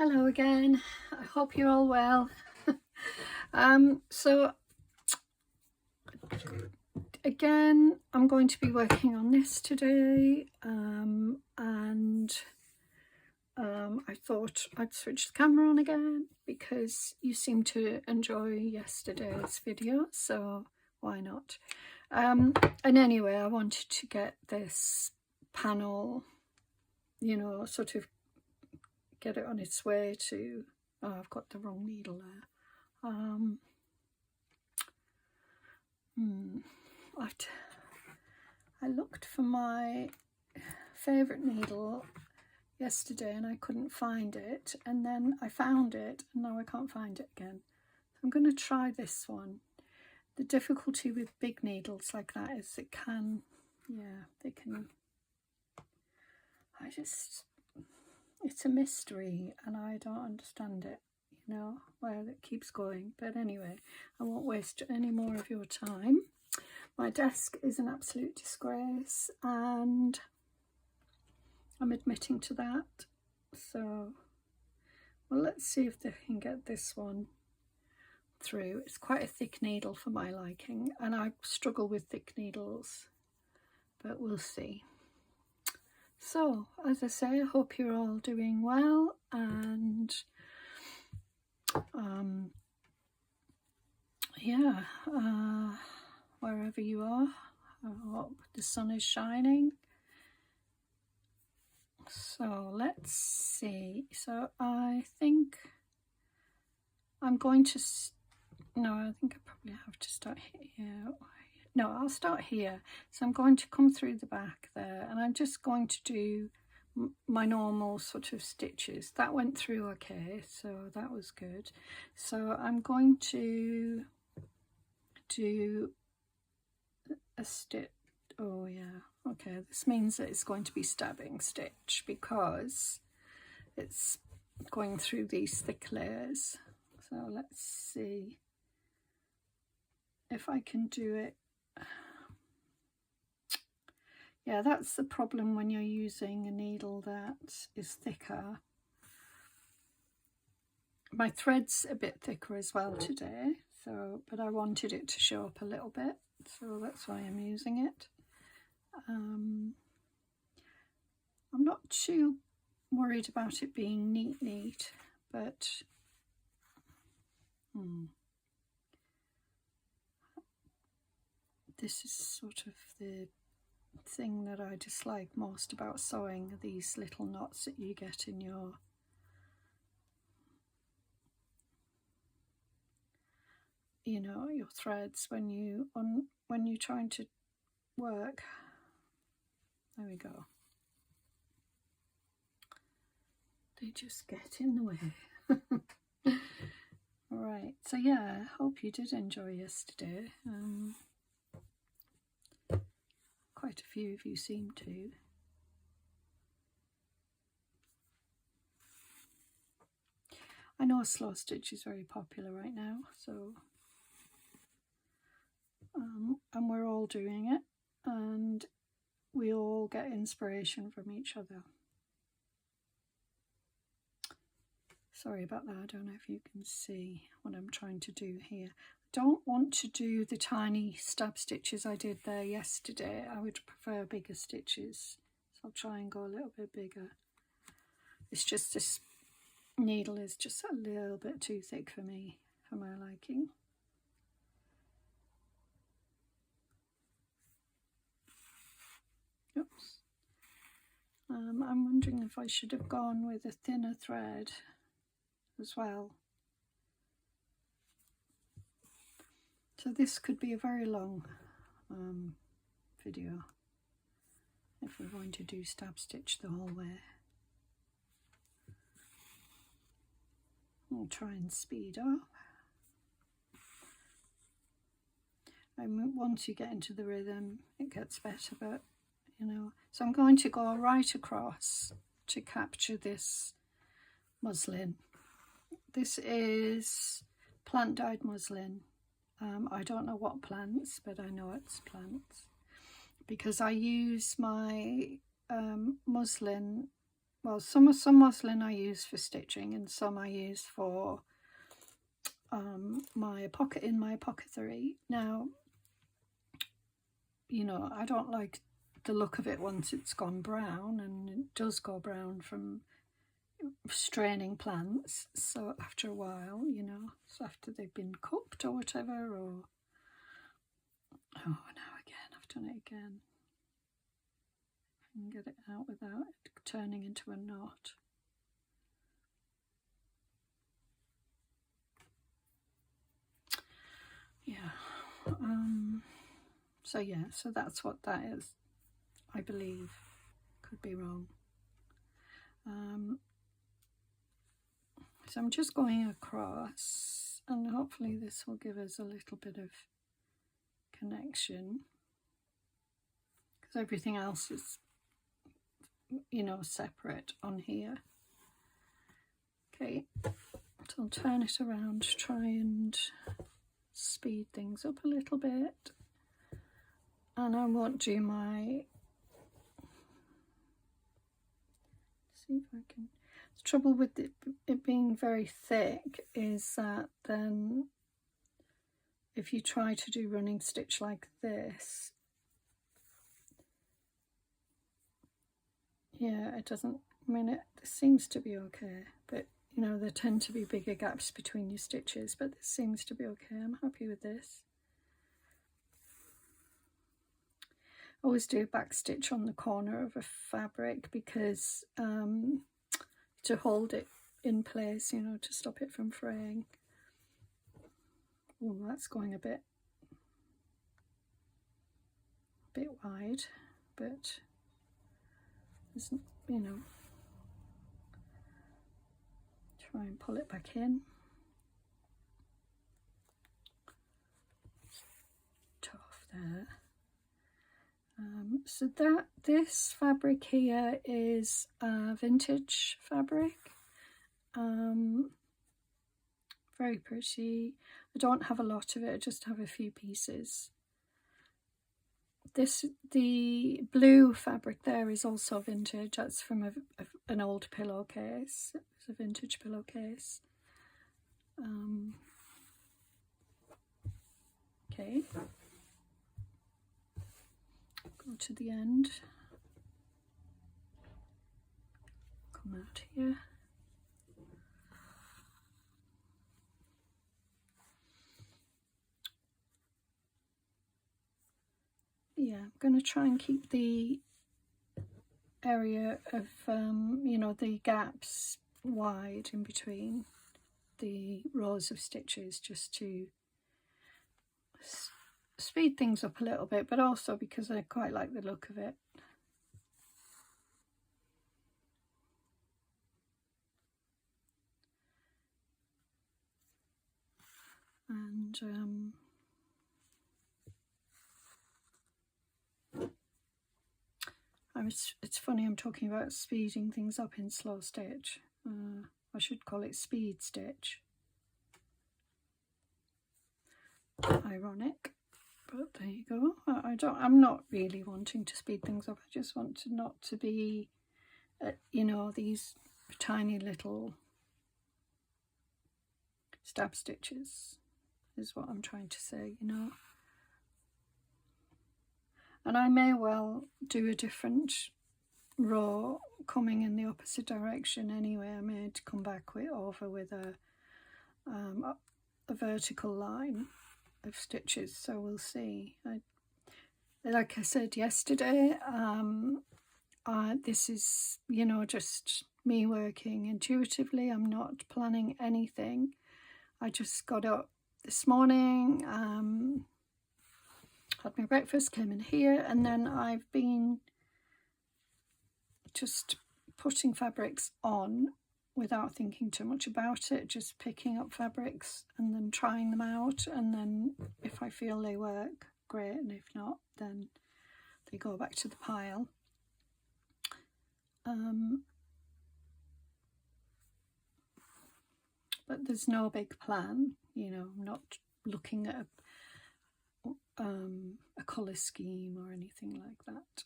Hello again. I hope you're all well. So again, I'm going to be working on this today, and I thought I'd switch the camera on again because you seemed to enjoy yesterday's video, so why not? And anyway, I wanted to get this panel, you know, sort of get it on its way to, oh, I've got the wrong needle there. I looked for my favourite needle yesterday and I couldn't find it, and then I found it and now I can't find it again. So I'm going to try this one. The difficulty with big needles like that is it can, they can, it's a mystery and I don't understand it, you know, where it keeps going. But anyway, I won't waste any more of your time. My desk is an absolute disgrace and I'm admitting to that. So, well, let's see if they can get this one through. It's quite a thick needle for my liking and I struggle with thick needles, but we'll see. So, as I say, I hope you're all doing well and wherever you are, I hope the sun is shining. So let's see. So I think I'm going to, no, I think I probably have to start here. No, I'll start here. So I'm going to come through the back there and I'm just going to do my normal sort of stitches. That went through okay, so that was good. So I'm going to do a stitch. Oh yeah, okay, this means that it's going to be stabbing stitch because it's going through these thick layers. So let's see if I can do it. Yeah, that's the problem when you're using a needle that is thicker. My thread's a bit thicker as well today, so but I wanted it to show up a little bit, so that's why I'm using it. I'm not too worried about it being neat, but this is sort of the thing that I dislike most about sewing, these little knots that you get in your your threads when you're trying to work. There we go. They just get in the way. All right, so yeah, I hope you did enjoy yesterday. Quite a few of you seem to. I know a slow stitch is very popular right now, so and we're all doing it and we all get inspiration from each other. Sorry about that, I don't know if you can see what I'm trying to do here. I don't want to do the tiny stab stitches I did there yesterday. I would prefer bigger stitches, so I'll try and go a little bit bigger. It's just this needle is just a little bit too thick for me, for my liking. Oops. I'm wondering if I should have gone with a thinner thread as well. So this could be a very long video if we're going to do stab stitch the whole way. I'll try and speed up. And once you get into the rhythm, it gets better, but so I'm going to go right across to capture this muslin. This is plant dyed muslin. I don't know what plants, but I know it's plants because I use my muslin well, some muslin I use for stitching, and some I use for my apothecary. Now, you know, I don't like the look of it once it's gone brown, and it does go brown from straining plants. So after a while, you know, so after they've been cooked or whatever, or oh, now again, I've done it again. I can get it out without it turning into a knot. Yeah. So yeah, so that's what that is, I believe. Could be wrong. So I'm just going across, and hopefully this will give us a little bit of connection, because everything else is, you know, separate on here. Okay, so I'll turn it around to try and speed things up a little bit, and I won't do my, see if I can, the trouble with it being very thick is that then if you try to do running stitch like this, yeah, it doesn't, I mean, it seems to be okay, but you know, there tend to be bigger gaps between your stitches, but this seems to be okay. I'm happy with this. I always do a back stitch on the corner of a fabric because to hold it in place, you know, to stop it from fraying. Oh, that's going a bit wide, but isn't, you know, try and pull it back in. Tough there. So this fabric here is vintage fabric, very pretty. I don't have a lot of it, I just have a few pieces. The blue fabric there is also vintage. That's from an old pillowcase. It's a vintage pillowcase. Okay. Go to the end. Come out here. Yeah, I'm going to try and keep the area of, you know, the gaps wide in between the rows of stitches, just to speed things up a little bit, but also because I quite like the look of it. And it's funny, I'm talking about speeding things up in slow stitch. I should call it speed stitch. Ironic, but there you go. I'm not really wanting to speed things up. I just want to not to be, you know, these tiny little stab stitches is what I'm trying to say, you know. And I may well do a different row coming in the opposite direction anyway. I may come back over with a vertical line of stitches, so we'll see. Like I said yesterday, this is, you know, just me working intuitively. I'm not planning anything. I just got up this morning, had my breakfast, came in here, and then I've been just putting fabrics on without thinking too much about it, just picking up fabrics and then trying them out, and then if I feel they work, great, and if not, then they go back to the pile. But there's no big plan, you know. I'm not looking at a colour scheme or anything like that.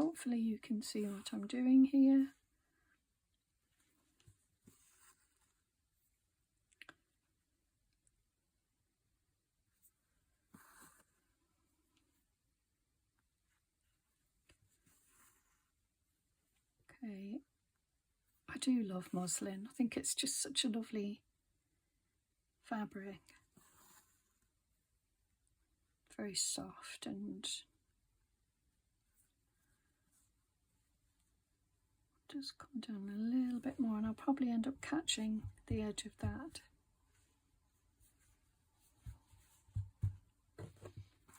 hopefully you can see what I'm doing here. Okay, I do love muslin. I think it's just such a lovely fabric. Very soft, and just come down a little bit more, and I'll probably end up catching the edge of that.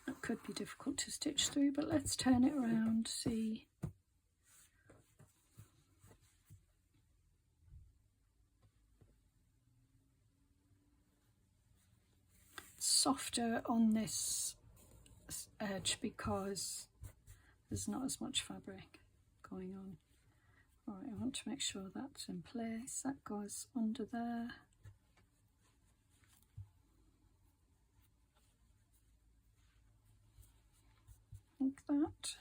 It could be difficult to stitch through, but let's turn it around, see. It's softer on this edge because there's not as much fabric going on. All right, I want to make sure that's in place. That goes under there. Like that.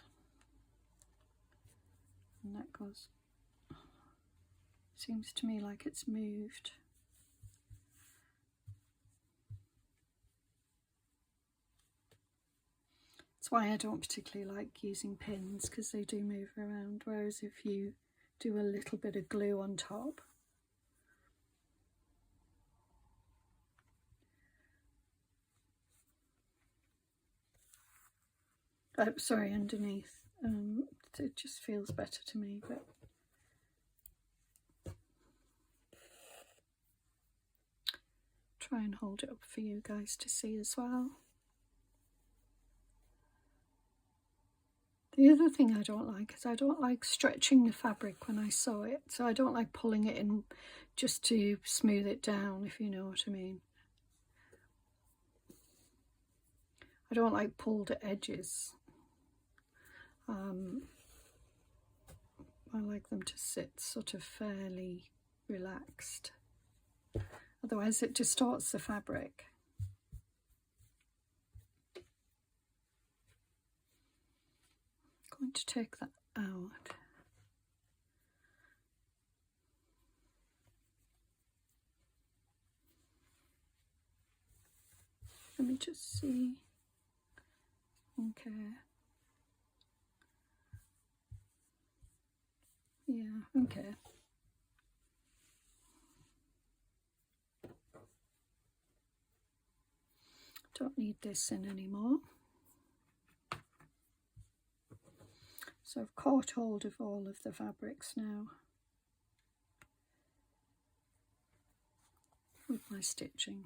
And that goes, seems to me like it's moved. That's why I don't particularly like using pins, because they do move around, whereas if you do a little bit of glue on top, sorry, underneath, it just feels better to me. But try and hold it up for you guys to see as well. The other thing I don't like is I don't like stretching the fabric when I sew it, so I don't like pulling it in just to smooth it down, if you know what I mean. I don't like pulled edges. I like them to sit sort of fairly relaxed, otherwise it distorts the fabric. I'm going to take that out. Let me just see. Okay. Yeah, okay. Don't need this in anymore. So I've caught hold of all of the fabrics now with my stitching.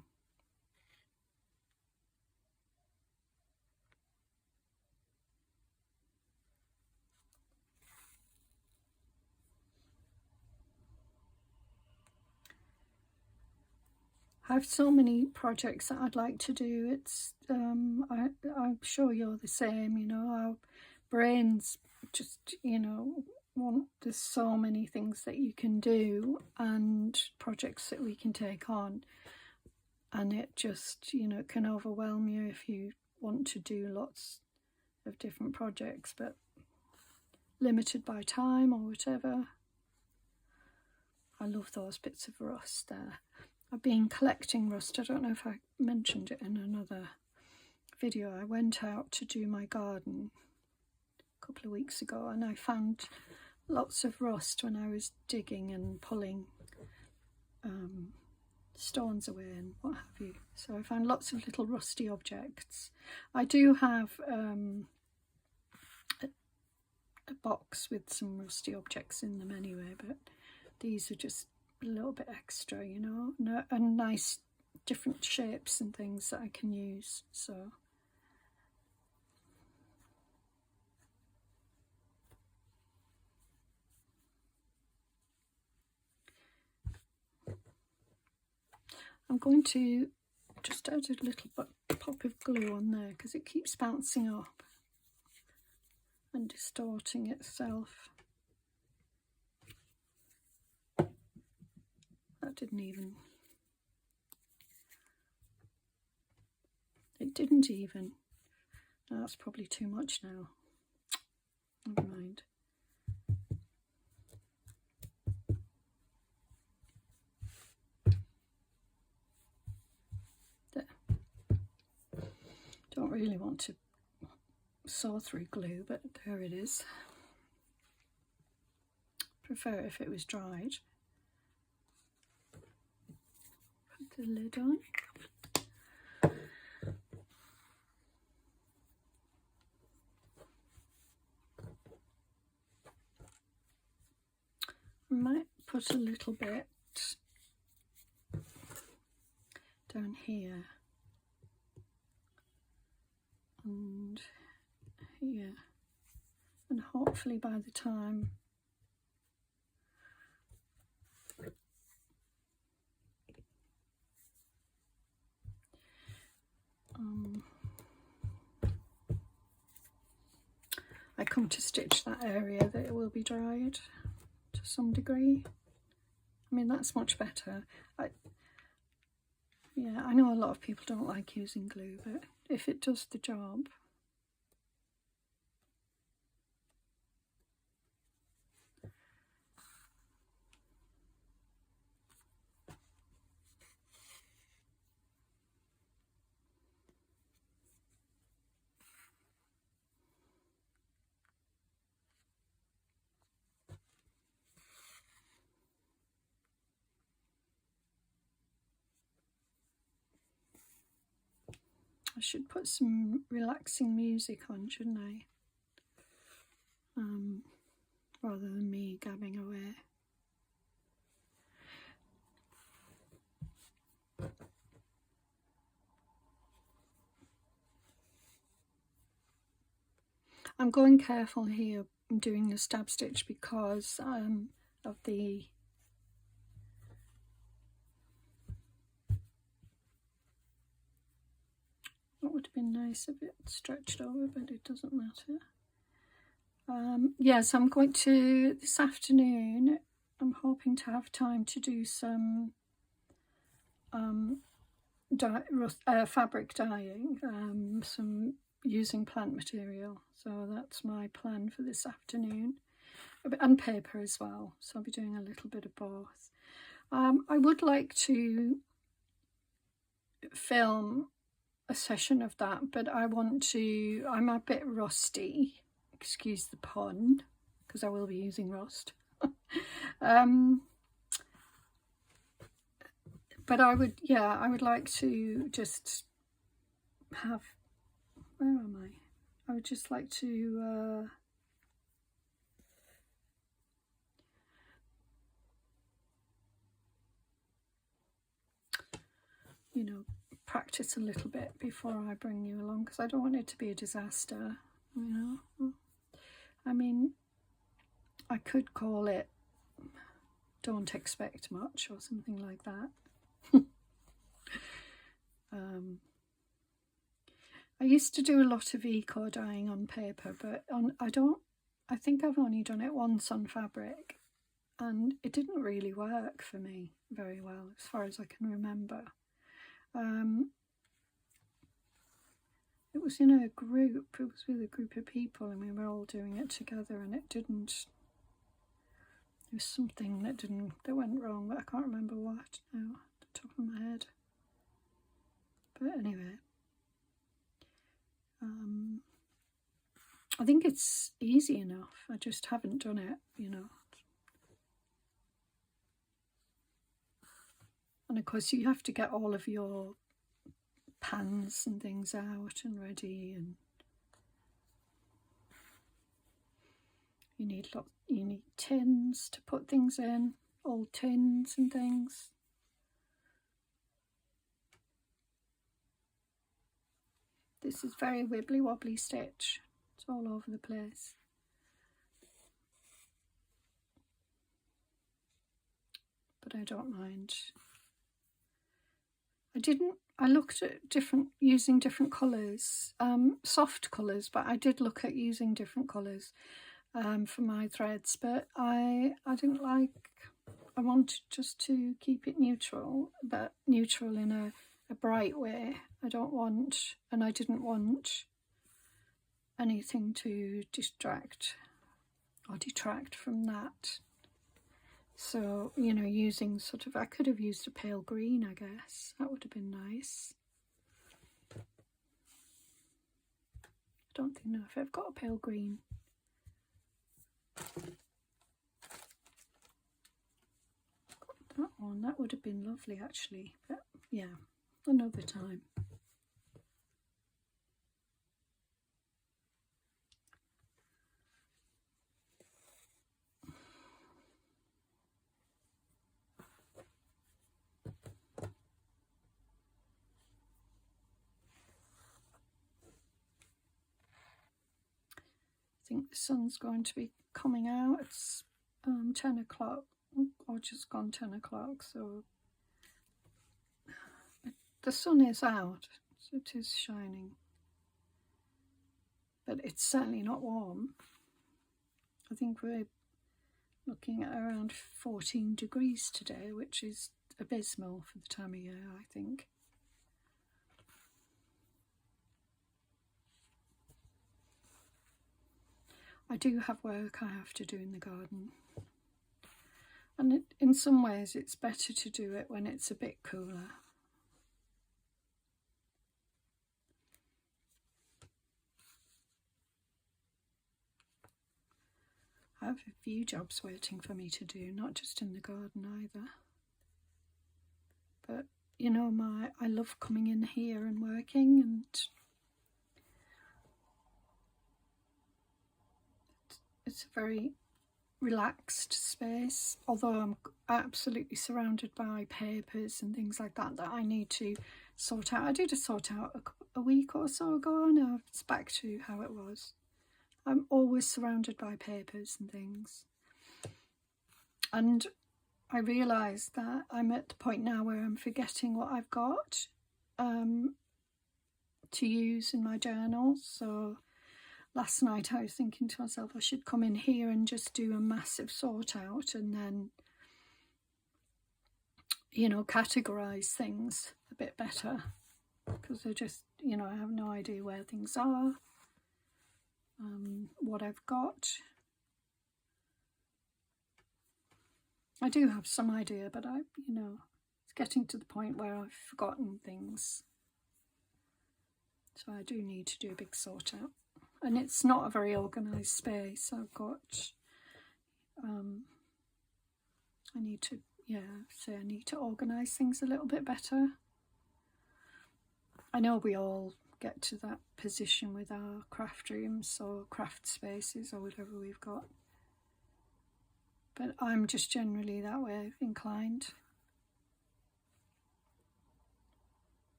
I have so many projects that I'd like to do. It's I'm sure you're the same, you know, our brains just, you know, there's so many things that you can do and projects that we can take on, and it just, you know, it can overwhelm you if you want to do lots of different projects, but limited by time or whatever. I love those bits of rust there. I've been collecting rust. I don't know if I mentioned it in another video. I went out to do my garden a couple of weeks ago, and I found lots of rust when I was digging and pulling stones away and what have you. So I found lots of little rusty objects. I do have a box with some rusty objects in them anyway, but these are just a little bit extra, you know, and nice different shapes and things that I can use. So I'm going to just add a little pop of glue on there because it keeps bouncing up and distorting itself. That didn't even, it didn't even, no, that's probably too much now. Never mind. There. Don't really want to saw through glue, but there it is. Prefer if it was dried. Put the lid on. I might put a little bit down here and here, and hopefully by the time I come to stitch that area, that it will be dried to some degree. I mean, that's much better. Yeah, I know a lot of people don't like using glue, but if it does the job. I should put some relaxing music on, shouldn't I? Rather than me gabbing away. I'm going careful here doing the stab stitch because of the it would have been nice if it stretched over, but it doesn't matter. Yes, I'm going to, this afternoon, I'm hoping to have time to do some fabric dyeing, some using plant material. So that's my plan for this afternoon, and paper as well. So I'll be doing a little bit of both. I would like to film a session of that, but I'm a bit rusty, excuse the pun, because I will be using rust. But I would like to just have, where am I? I would just like to you know, practice a little bit before I bring you along, because I don't want it to be a disaster, you know. I mean, I could call it Don't Expect Much or something like that. I used to do a lot of eco dyeing on paper, but I think I've only done it once on fabric, and it didn't really work for me very well as far as I can remember. It was in a group, it was with a group of people, and we were all doing it together, and it didn't, there was something that went wrong, but I can't remember what now, at the top of my head. But anyway, I think it's easy enough, I just haven't done it, you know. And of course you have to get all of your pans and things out and ready, and you need tins to put things in, old tins and things. This is very wibbly wobbly stitch, it's all over the place. But I don't mind. I looked at using different colours, soft colours, but I did look at using different colours for my threads, but I didn't like, I wanted just to keep it neutral, but neutral in a bright way. I didn't want anything to distract or detract from that. So, you know, using sort of, I could have used a pale green, I guess. That would have been nice. I don't know if I've got a pale green. That one, that would have been lovely actually. But yeah, another time. I think the sun's going to be coming out. It's 10 o'clock, or just gone 10 o'clock, so the sun is out, so it is shining. But it's certainly not warm. I think we're looking at around 14 degrees today, which is abysmal for the time of year, I think. I do have work I have to do in the garden, and in some ways it's better to do it when it's a bit cooler. I have a few jobs waiting for me to do, not just in the garden either. But you know, I love coming in here and working, and it's a very relaxed space, although I'm absolutely surrounded by papers and things like that I need to sort out. I did sort out a week or so ago, and now it's back to how it was. I'm always surrounded by papers and things, and I realise that I'm at the point now where I'm forgetting what I've got to use in my journal. So last night I was thinking to myself I should come in here and just do a massive sort out, and then, you know, categorise things a bit better, because I just, you know, I have no idea where things are, what I've got. I do have some idea, but you know, it's getting to the point where I've forgotten things. So I do need to do a big sort out. And it's not a very organised space. I've got, I need to, I need to organise things a little bit better. I know we all get to that position with our craft rooms or craft spaces or whatever we've got. But I'm just generally that way inclined.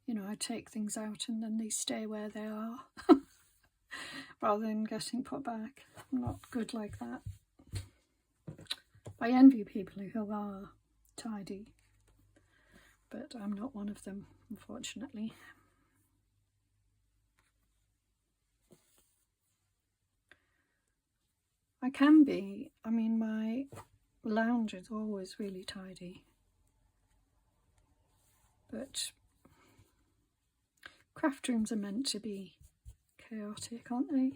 You know, I take things out and then they stay where they are rather than getting put back. I'm not good like that. I envy people who are tidy, but I'm not one of them, unfortunately. I can be. I mean, my lounge is always really tidy, but craft rooms are meant to be chaotic, aren't they?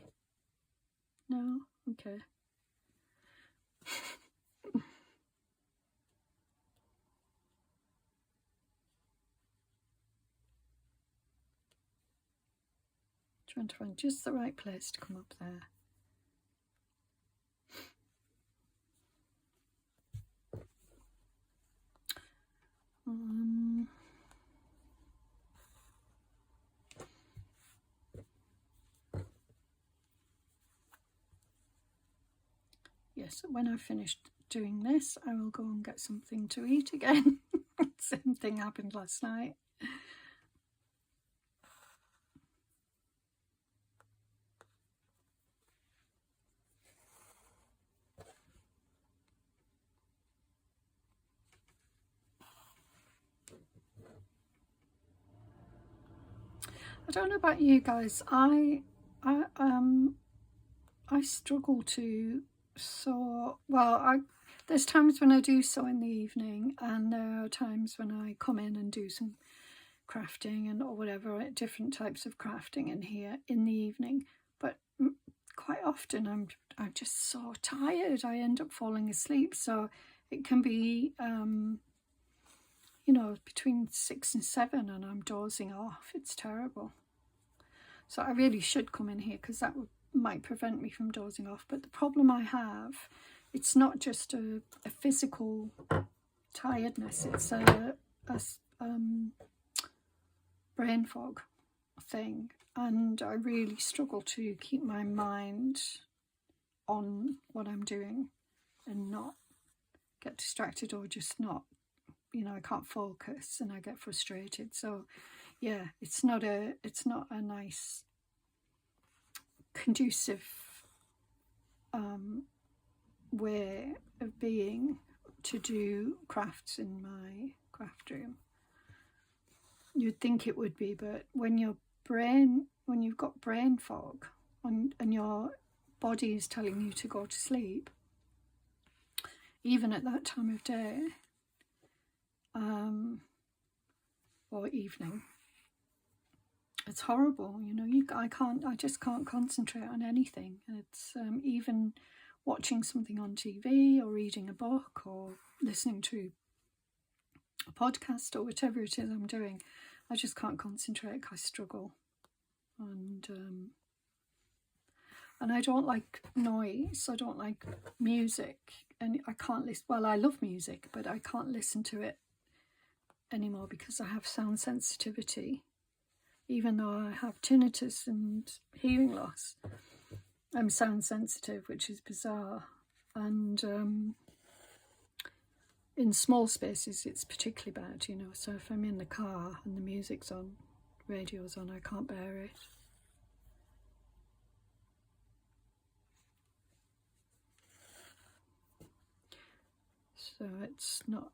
No? Okay. Trying to find just the right place to come up there. Yes, when I've finished doing this, I will go and get something to eat again. Same thing happened last night. I don't know about you guys. I struggle to sew. Well, there's times when I do sew in the evening, and there are times when I come in and do some crafting and or whatever, different types of crafting in here in the evening. But quite often I'm just so tired, I end up falling asleep. So it can be, you know, between 6 and 7 and I'm dozing off. It's terrible. So I really should come in here because that might prevent me from dozing off. But the problem I have, it's not just a physical tiredness, it's a brain fog thing, and I really struggle to keep my mind on what I'm doing and not get distracted or just not, you know, I can't focus and I get frustrated. So yeah, it's not a nice conducive way of being to do crafts in my craft room. You'd think it would be, but when you've got brain fog and your body is telling you to go to sleep, even at that time of day or evening, it's horrible. You know, I just can't concentrate on anything. It's even watching something on TV or reading a book or listening to a podcast or whatever it is I'm doing, I just can't concentrate. I struggle, and I don't like noise. I don't like music, and I can't listen. Well, I love music, but I can't listen to it anymore because I have sound sensitivity. Even though I have tinnitus and hearing loss, I'm sound sensitive, which is bizarre. And in small spaces, it's particularly bad, you know. So if I'm in the car and the music's on, radio's on, I can't bear it. So it's not...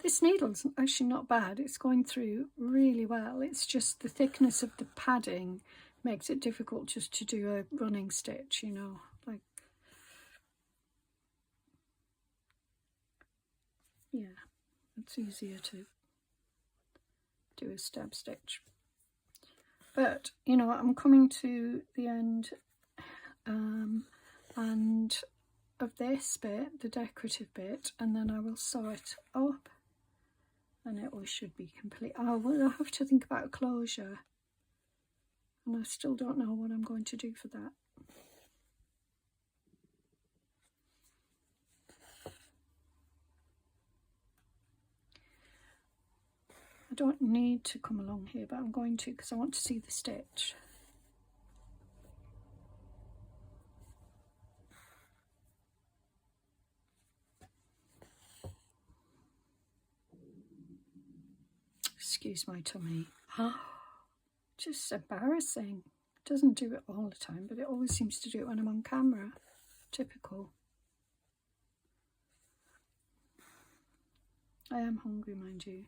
this needle's actually not bad. It's going through really well. It's just the thickness of the padding makes it difficult just to do a running stitch, you know, like, yeah, it's easier to do a stab stitch. But, you know, I'm coming to the end and of this bit, the decorative bit, and then I will sew it up and it should be complete. I will have to think about a closure, and I still don't know what I'm going to do for that. I don't need to come along here, but I'm going to because I want to see the stitch. Excuse my tummy. Just embarrassing. It doesn't do it all the time, but it always seems to do it when I'm on camera. Typical. I am hungry, mind you.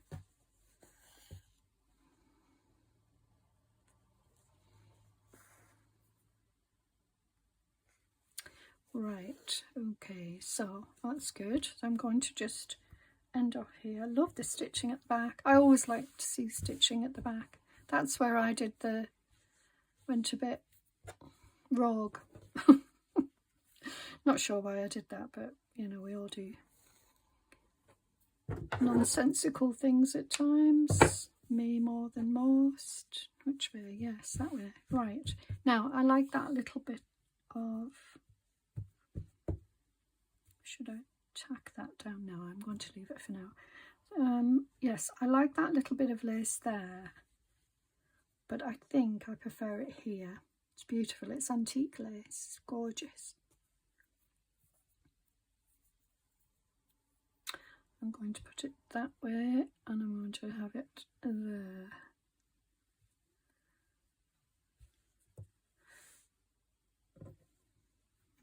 Right, okay, so that's good. I'm going to just end off here. I love the stitching at the back. I always like to see stitching at the back. That's where I went a bit rogue. Not sure why I did that, but you know, we all do nonsensical things at times. Me more than most. Which way? Yes, that way. Right. Now, I like that little bit of... Should I tack that down now? I'm going to leave it for now. Yes, I like that little bit of lace there, but I think I prefer it here. It's beautiful. It's antique lace. It's gorgeous. I'm going to put it that way, and I'm going to have it there.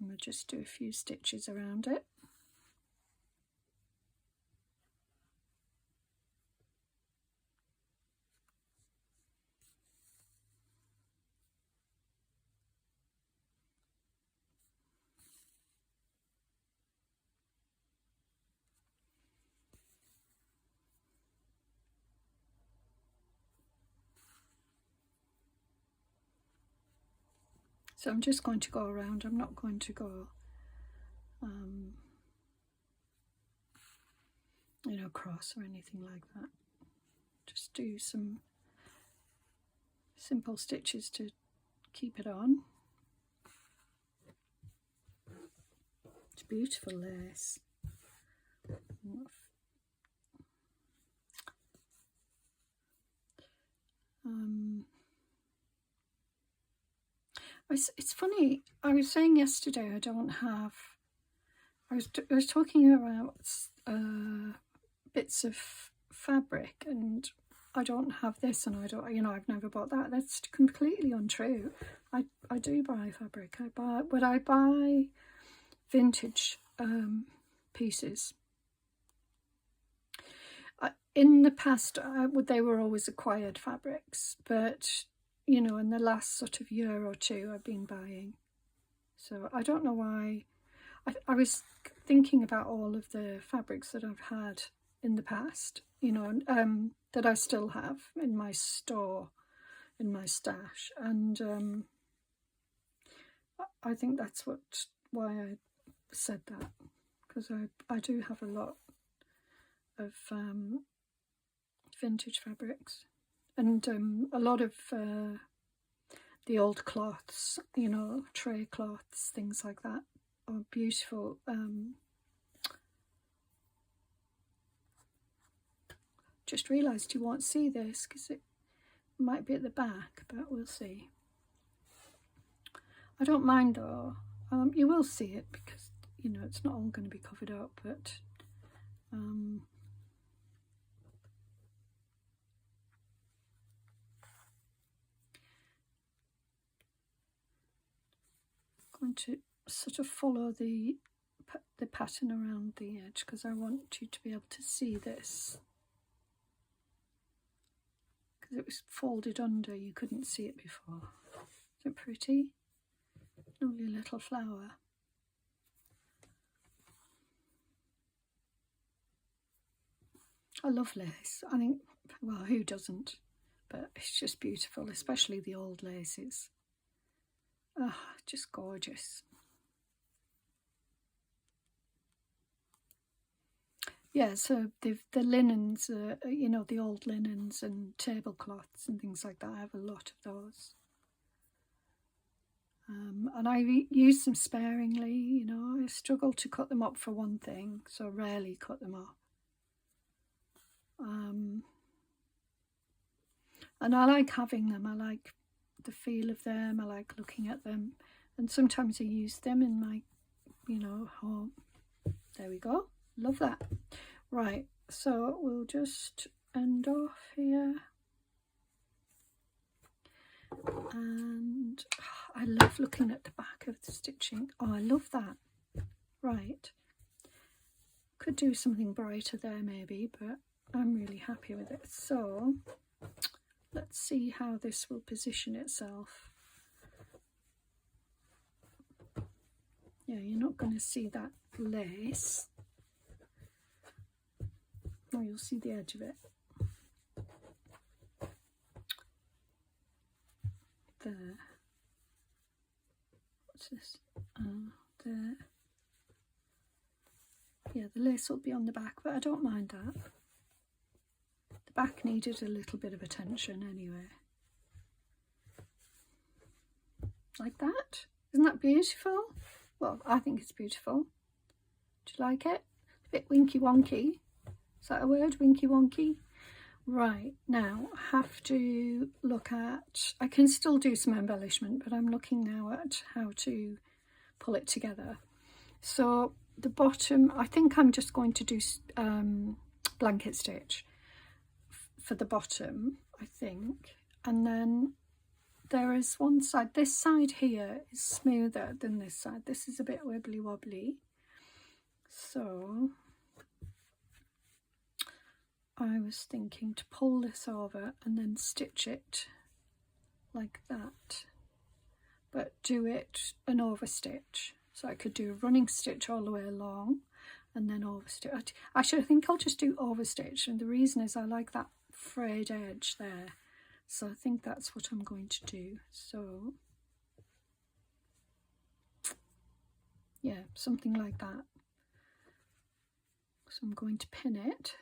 And we'll just do a few stitches around it. So I'm just going to go around. I'm not going to go you know, cross or anything like that. Just do some simple stitches to keep it on. It's beautiful lace. It's funny, I was saying yesterday I don't have, I was talking about bits of fabric, and I don't have this, and I don't, you know, I've never bought that. That's completely untrue. I do buy fabric. I buy vintage pieces. In the past, they were always acquired fabrics, but you know, in the last sort of year or two, I've been buying. So I don't know why. I was thinking about all of the fabrics that I've had in the past, you know, that I still have in my store, in my stash, and I think that's why I said that, because I do have a lot of vintage fabrics, and a lot of the old cloths, you know, tray cloths, things like that, are beautiful. Just realised you won't see this because it might be at the back, but we'll see. I don't mind though. You will see it because, you know, it's not all going to be covered up, but going to sort of follow the pattern around the edge because I want you to be able to see this, because it was folded under, you couldn't see it before. Is it pretty? Lovely little flower. I love lace. I think, well, who doesn't? But it's just beautiful, especially the old laces. Ah, oh, just gorgeous. Yeah, so the linens, you know, the old linens and tablecloths and things like that, I have a lot of those. And I use them sparingly, you know. I struggle to cut them up for one thing, so I rarely cut them up. And I like having them. I like the feel of them. I like looking at them. And sometimes I use them in my, you know, home. There we go. Love that. Right, so we'll just end off here. And I love looking at the back of the stitching. Oh, I love that. Right. Could do something brighter there maybe, but I'm really happy with it. So let's see how this will position itself. Yeah, you're not going to see that lace. Oh, you'll see the edge of it. There. What's this? There. Yeah, the lace will be on the back, but I don't mind that. The back needed a little bit of attention anyway. Like that. Isn't that beautiful? Well, I think it's beautiful. Do you like it? A bit winky wonky. Is that a word? Winky wonky? Right, now I have to look at, I can still do some embellishment, but I'm looking now at how to pull it together. So the bottom, I think I'm just going to do blanket stitch for the bottom, I think. And then there is one side, this side here is smoother than this side. This is a bit wibbly wobbly. So I was thinking to pull this over and then stitch it like that, but do it an overstitch. So I could do a running stitch all the way along and then overstitch. Actually, I think I'll just do overstitch, and the reason is I like that frayed edge there. So I think that's what I'm going to do. So yeah, something like that. So I'm going to pin it.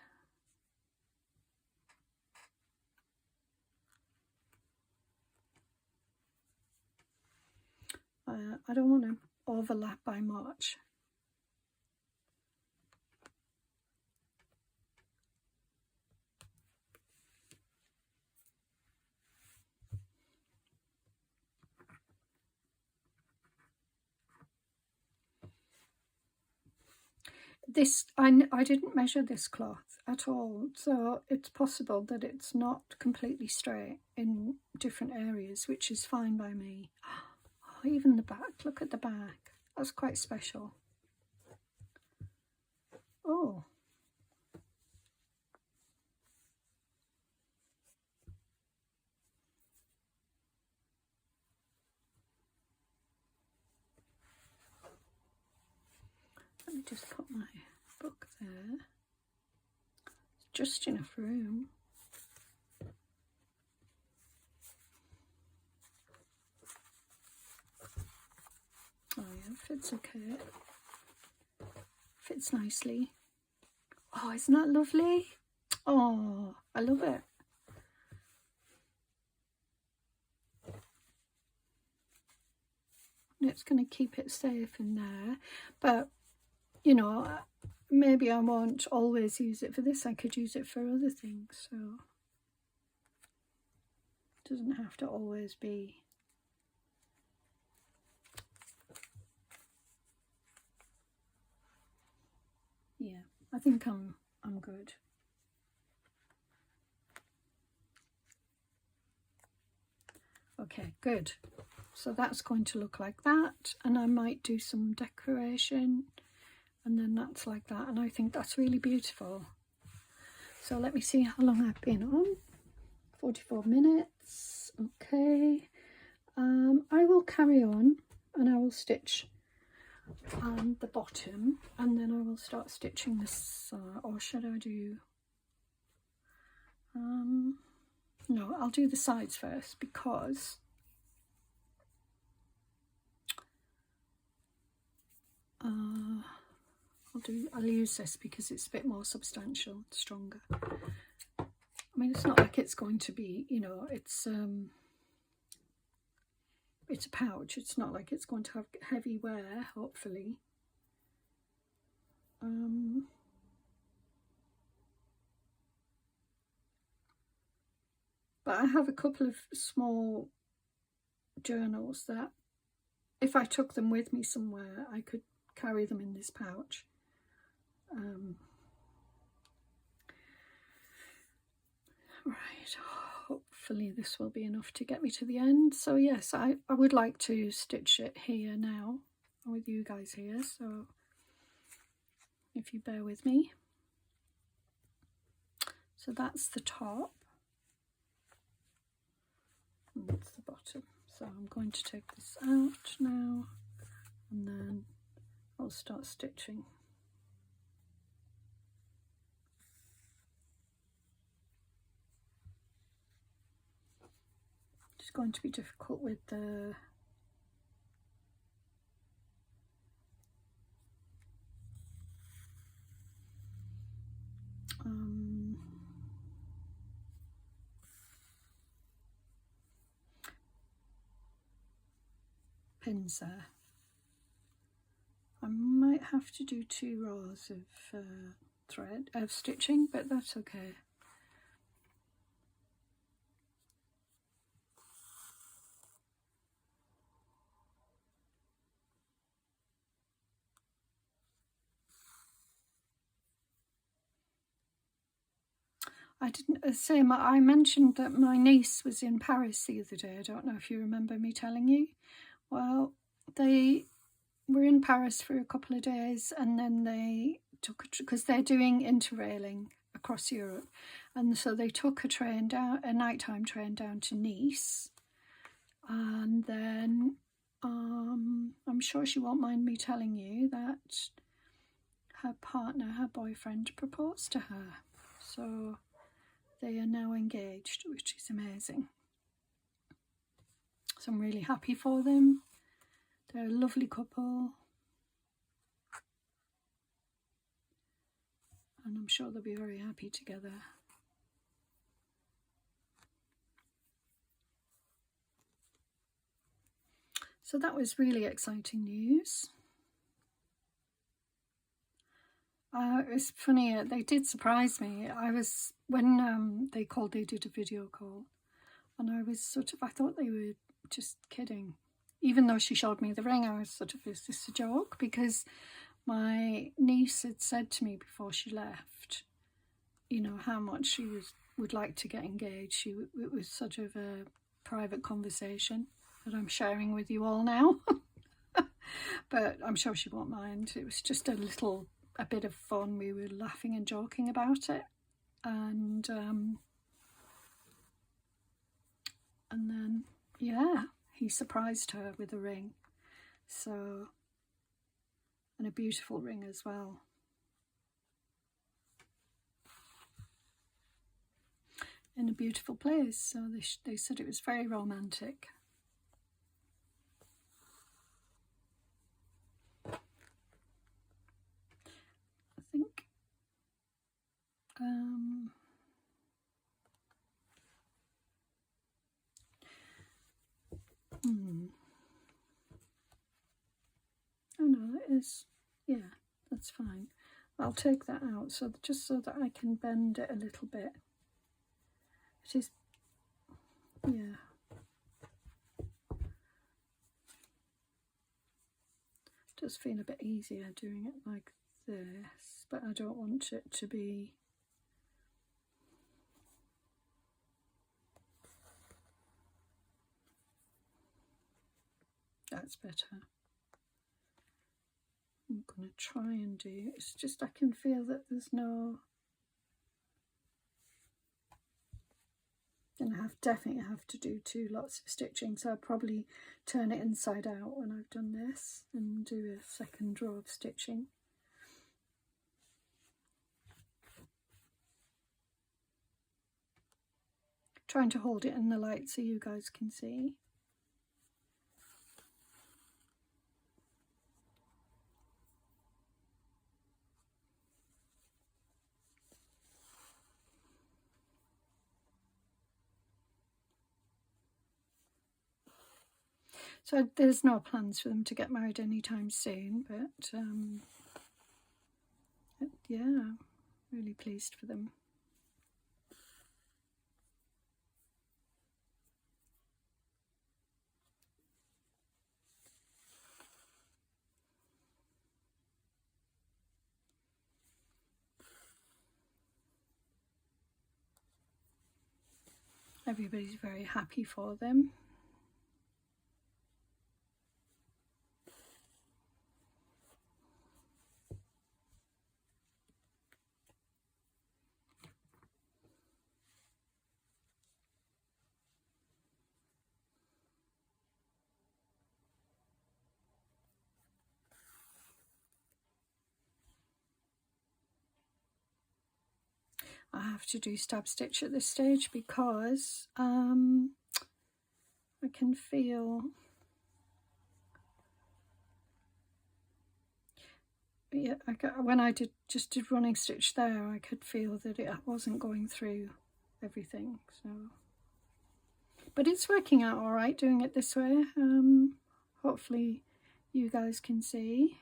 I don't want to overlap by much. This, I didn't measure this cloth at all, so it's possible that it's not completely straight in different areas, which is fine by me. Oh, even the back, look at the back. That's quite special. Oh. Let me just put my book there. Just enough room. Oh yeah, fits okay. Fits nicely. Oh, isn't that lovely? Oh, I love it. And it's going to keep it safe in there. But, you know, maybe I won't always use it for this. I could use it for other things. So it doesn't have to always be. Yeah, I think I'm good. Okay, good. So that's going to look like that, and I might do some decoration, and then that's like that, and I think that's really beautiful. So let me see how long I've been on. 44 minutes. Okay. I will carry on, and I will stitch the bottom, and then I will start stitching this, or should I do, no, I'll do the sides first, because I'll use this because it's a bit more substantial, stronger. I mean, it's not like it's going to be, you know, it's a pouch. It's not like it's going to have heavy wear, hopefully. But I have a couple of small journals that if I took them with me somewhere, I could carry them in this pouch. Right, hopefully this will be enough to get me to the end. So yes, I would like to stitch it here now with you guys here, so if you bear with me. So that's the top, and that's the bottom. So I'm going to take this out now, and then I'll start stitching. It's going to be difficult with the pins there. I might have to do 2 rows of stitching, but that's okay. I didn't say, I mentioned that my niece was in Paris the other day. I don't know if you remember me telling you. Well, they were in Paris for a couple of days, and then they took because they're doing interrailing across Europe, and so they took a train down, a nighttime train down to Nice, and then I'm sure she won't mind me telling you that her partner, her boyfriend, proposed to her. So they are now engaged, which is amazing. So I'm really happy for them. They're a lovely couple. and I'm sure they'll be very happy together. So that was really exciting news. It was funny, they did surprise me. When they did a video call, and I thought they were just kidding. Even though she showed me the ring, I was sort of, is this a joke? Because my niece had said to me before she left, you know, how much she would like to get engaged. It was sort of a private conversation that I'm sharing with you all now. But I'm sure she won't mind. It was just a bit of fun. We were laughing and joking about it, and then yeah, he surprised her with a ring. So, and a beautiful ring as well. In a beautiful place. So they said it was very romantic. I think oh no, it is, yeah, that's fine. I'll take that out, so just so that I can bend it a little bit. It is, yeah. It does feel a bit easier doing it like this, but I don't want it to be that's better. I'm going to try and do, it's just I can feel that there's no, and I definitely have to do 2 lots of stitching, so I'll probably turn it inside out when I've done this and do a second row of stitching. Trying to hold it in the light so you guys can see. So there's no plans for them to get married anytime soon, but yeah, really pleased for them. Everybody's very happy for them. I have to do stab stitch at this stage because I can feel, yeah, when I did running stitch there, I could feel that it wasn't going through everything. So, but it's working out all right doing it this way. Hopefully you guys can see.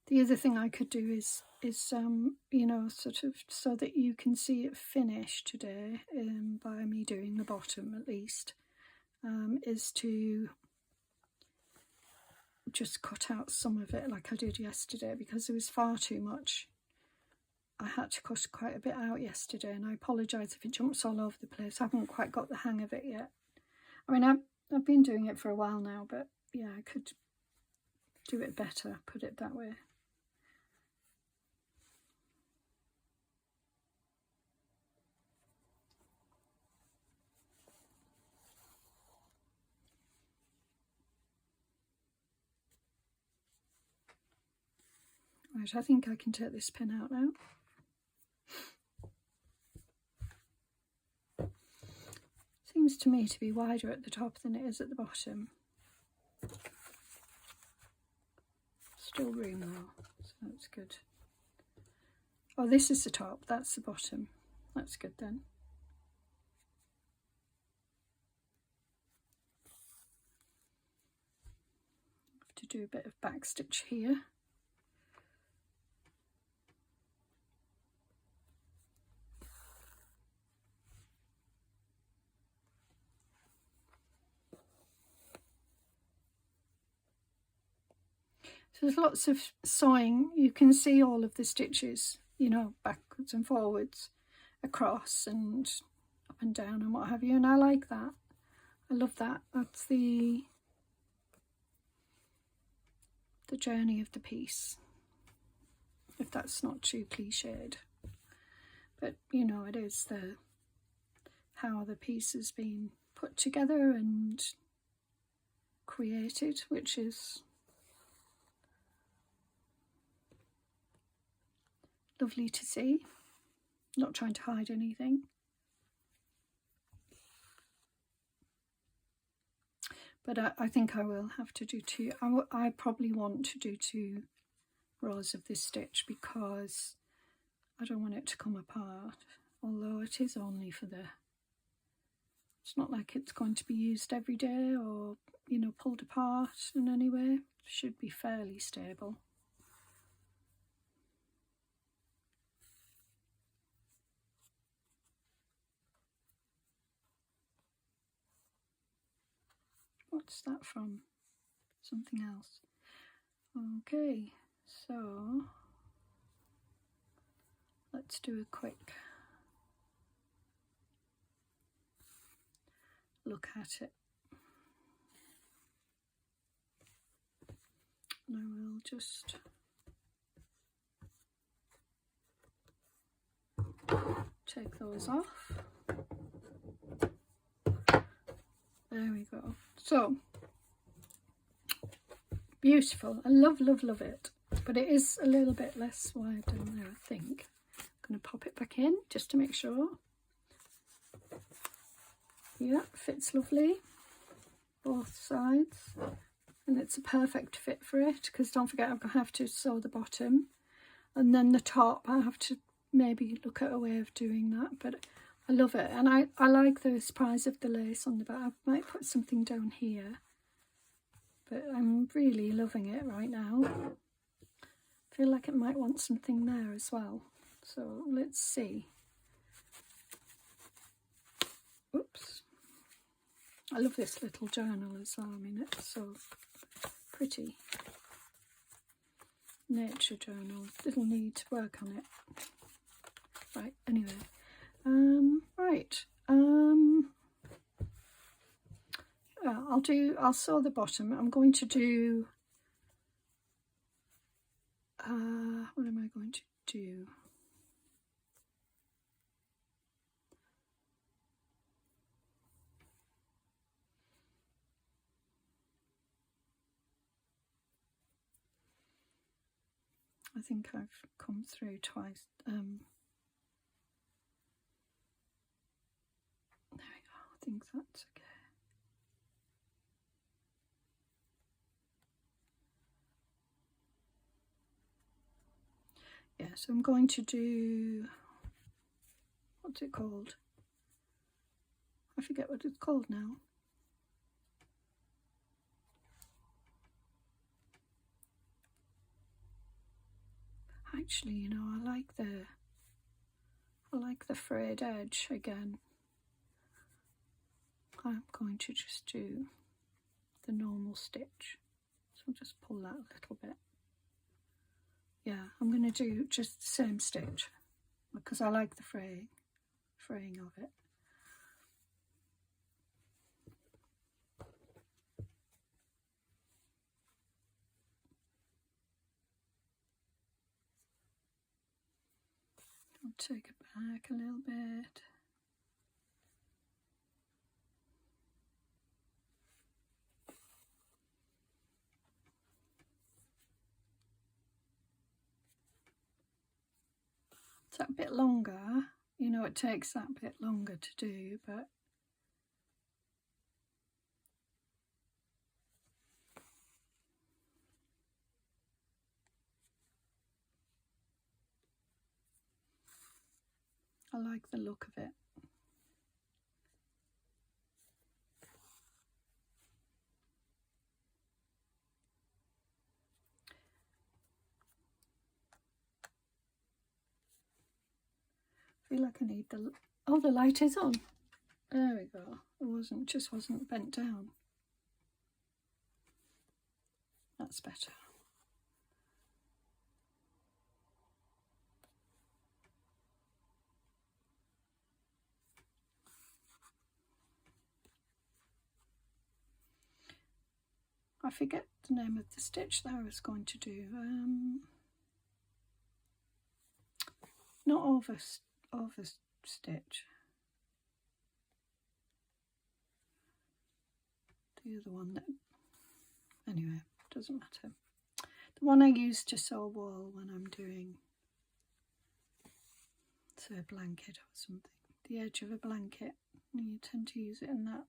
The other thing I could do is you know, sort of so that you can see it finished today, by me doing the bottom at least, is to just cut out some of it like I did yesterday, because there was far too much. I had to cut quite a bit out yesterday, and I apologise if it jumps all over the place. I haven't quite got the hang of it yet. I mean, I've been doing it for a while now, but yeah, I could do it better, put it that way. Right, I think I can take this pin out now. So seems to me to be wider at the top than it is at the bottom. Still room though, so that's good. Oh, this is the top, that's the bottom. That's good then. Have to do a bit of back stitch here. So there's lots of sewing. You can see all of the stitches, you know, backwards and forwards, across and up and down and what have you, and I like that. I love that. That's the journey of the piece, if that's not too cliched. But you know, it is the how the piece has been put together and created, which is lovely to see. Not trying to hide anything. But I think I will have to do two. I probably want to do 2 rows of this stitch because I don't want it to come apart. Although it is only for the... It's not like it's going to be used every day or, you know, pulled apart in any way. It should be fairly stable. What's that from? Something else. Okay, so let's do a quick look at it. And I will just take those off. There we go. So beautiful. I love it, but it is a little bit less wide down there, I think. I'm going to pop it back in just to make sure. Yeah, fits lovely, both sides, and it's a perfect fit for it, because don't forget I have to sew the bottom, and then the top I have to maybe look at a way of doing that, but I love it. And I like the surprise of the lace on the back. I might put something down here, but I'm really loving it right now. I feel like it might want something there as well, so let's see. Oops. I love this little journal as well. I mean, it's so pretty. Nature journal. Little need to work on it. Right, anyway. Right. I'll sew the bottom. I'm going to do, what am I going to do? I think I've come through twice. There we go. I think that's okay. Yeah, so I'm going to do, what's it called? I forget what it's called now. Actually, you know, I like the frayed edge again. I'm going to just do the normal stitch. So I'll just pull that a little bit. Yeah, I'm going to do just the same stitch because I like the fraying of it. I'll take it back a little bit. It's that bit longer, you know, it takes that bit longer to do, but I like the look of it. I feel like I need the, oh, the light is on. There we go. It just wasn't bent down. That's better. I forget the name of the stitch that I was going to do. Not over stitch. The other one that, anyway, doesn't matter. The one I use to sew wool when I'm doing, say, a blanket or something. The edge of a blanket, and you tend to use it in that.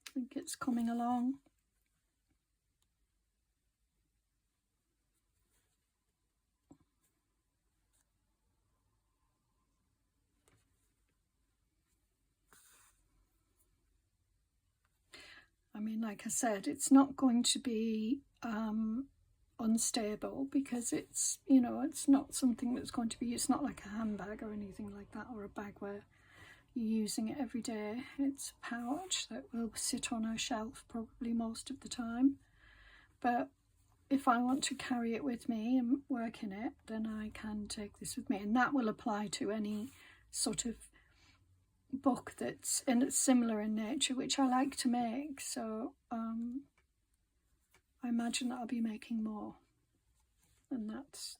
I think it's coming along. I mean, like I said, it's not going to be unstable, because it's, you know, it's not something that's going to be, it's not like a handbag or anything like that, or a bag where you're using it every day. It's a pouch that will sit on a shelf probably most of the time, but if I want to carry it with me and work in it, then I can take this with me, and that will apply to any sort of book that's similar in nature, which I like to make. So I imagine that I'll be making more, and that's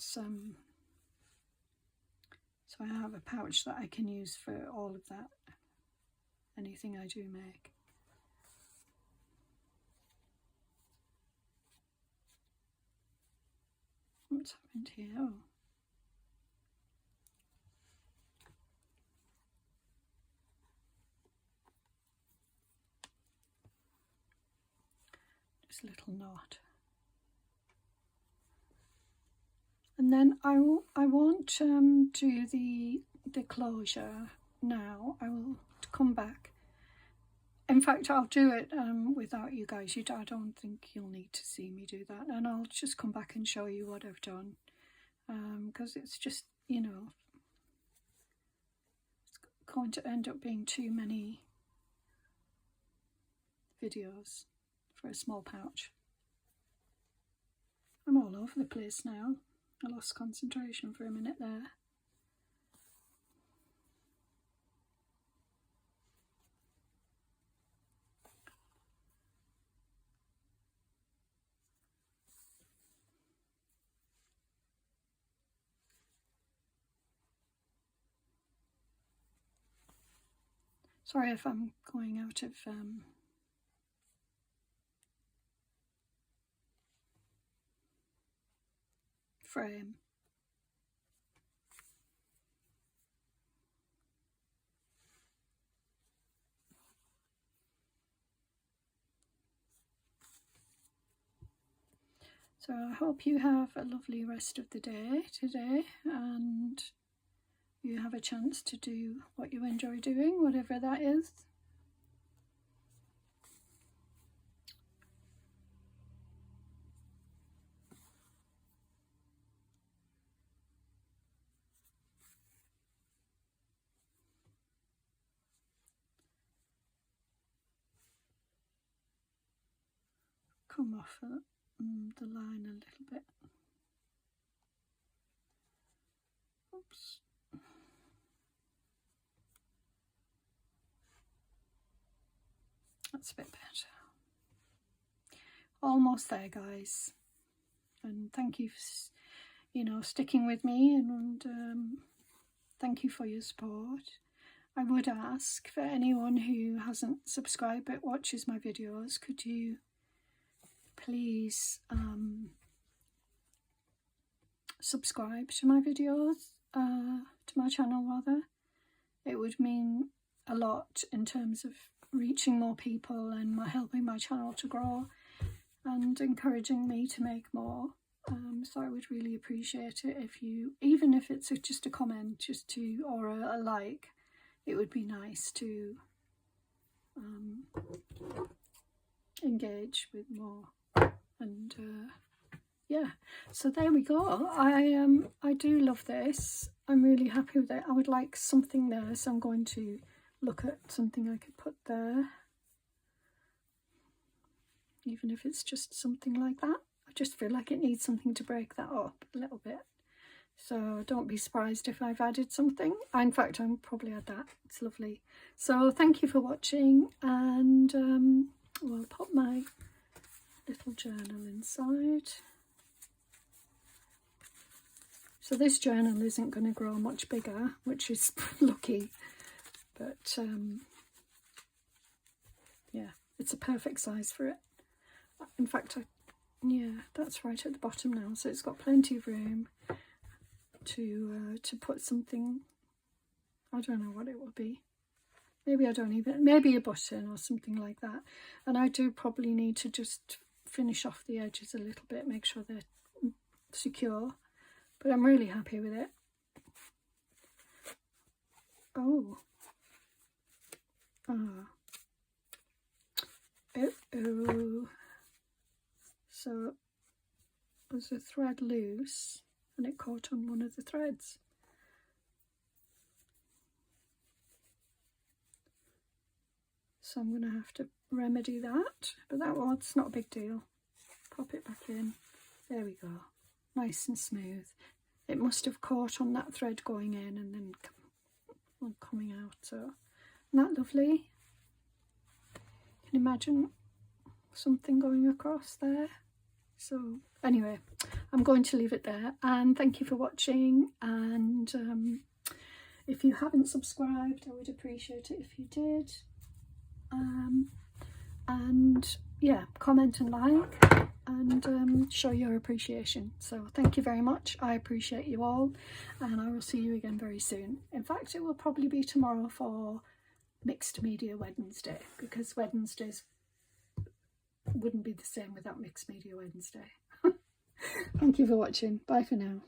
so I have a pouch that I can use for all of that, anything I do make. What's happened here? Oh. Just a little knot. And then I won't do the closure now. I will come back. In fact, I'll do it without you guys. I don't think you'll need to see me do that. And I'll just come back and show you what I've done. Because it's just, you know, it's going to end up being too many videos for a small pouch. I'm all over the place now. I lost concentration for a minute there. Sorry if I'm going out of frame. So I hope you have a lovely rest of the day today, and you have a chance to do what you enjoy doing, whatever that is. Come off the line a little bit. Oops. That's a bit better. Almost there, guys. And thank you for, you know, sticking with me, and thank you for your support. I would ask, for anyone who hasn't subscribed but watches my videos, could you please subscribe to my videos, to my channel rather. It would mean a lot in terms of reaching more people and helping my channel to grow and encouraging me to make more. So I would really appreciate it if you, even if it's just a comment, or a like, it would be nice to engage with more. And yeah, so there we go. I do love this. I'm really happy with it. I would like something there, so I'm going to look at something I could put there, even if it's just something like that. I just feel like it needs something to break that up a little bit. So don't be surprised if I've added something. In fact, I'll probably add that. It's lovely. So thank you for watching, and I'll put my little journal inside. So this journal isn't going to grow much bigger, which is lucky, but yeah, it's a perfect size for it. In fact, yeah, that's right at the bottom now, so it's got plenty of room to put something. I don't know what it will be. Maybe maybe a button or something like that. And I do probably need to just finish off the edges a little bit, make sure they're secure. But I'm really happy with it. Oh. Uh-oh. So there's a thread loose and it caught on one of the threads. So I'm going to have to remedy that, but it's not a big deal. Pop it back in. There we go. Nice and smooth. It must have caught on that thread going in and then coming out. So, isn't that lovely? Can you imagine something going across there? So anyway, I'm going to leave it there, and thank you for watching. And if you haven't subscribed, I would appreciate it if you did. And yeah, comment and like, and show your appreciation. So thank you very much. I appreciate you all, and I will see you again very soon. In fact, it will probably be tomorrow for Mixed Media Wednesday, because Wednesdays wouldn't be the same without Mixed Media Wednesday. Thank you for watching. Bye for now.